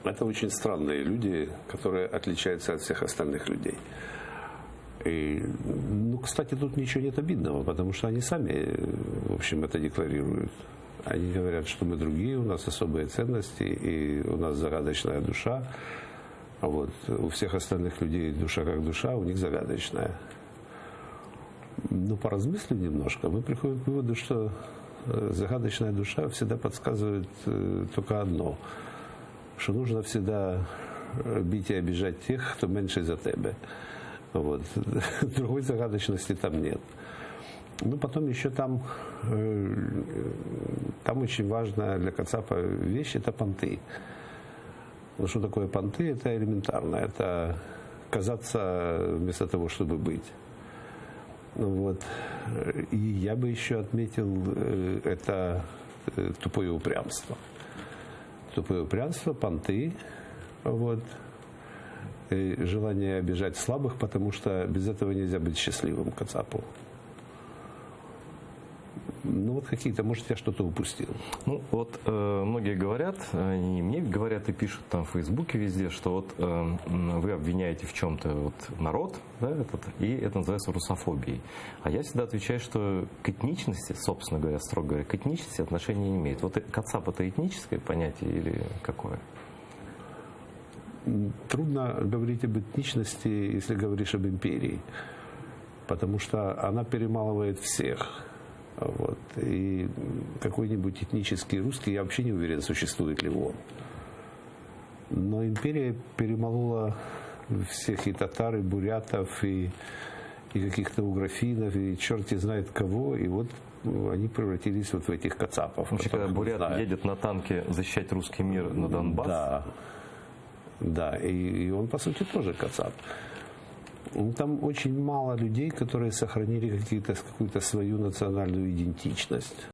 Это очень странные люди, которые отличаются от всех остальных людей. И, ну, кстати, тут ничего нет обидного, потому что они сами, в общем, это декларируют. Они говорят, что мы другие, у нас особые ценности, и у нас загадочная душа. Вот. У всех остальных людей душа как душа, у них загадочная. Ну, поразмыслив немножко, мы приходим к выводу, что загадочная душа всегда подсказывает только одно, что нужно всегда бить и обижать тех, кто меньше за тебя. Вот. Другой загадочности там нет. Ну, потом еще там очень важная для кацапа вещь – это понты. Ну, что такое понты? Это элементарно. Это казаться вместо того, чтобы быть. Вот. И я бы еще отметил это тупое упрямство. Тупое упрямство, понты, вот. И желание обижать слабых, потому что без этого нельзя быть счастливым кацапу. Ну вот какие-то, может, я что-то упустил. Ну вот многие говорят, и мне говорят и пишут там в Фейсбуке везде, что вот вы обвиняете в чем-то вот народ, да, и это называется русофобией. А я всегда отвечаю, что к этничности, собственно говоря, строго говоря, к этничности отношения не имеет. Вот кацап это этническое понятие или какое? Трудно говорить об этничности, если говоришь об империи, потому что она перемалывает всех. Вот. И какой-нибудь этнический русский, я вообще не уверен, существует ли он. Но империя перемолола всех и татар, и бурятов, и каких-то угрофинов, и черти знает кого, и вот они превратились вот в этих кацапов. Вообще, когда бурят едет на танке защищать русский мир на Донбасс. Да, да, и он, по сути, тоже кацап. Там очень мало людей, которые сохранили какую-то свою национальную идентичность.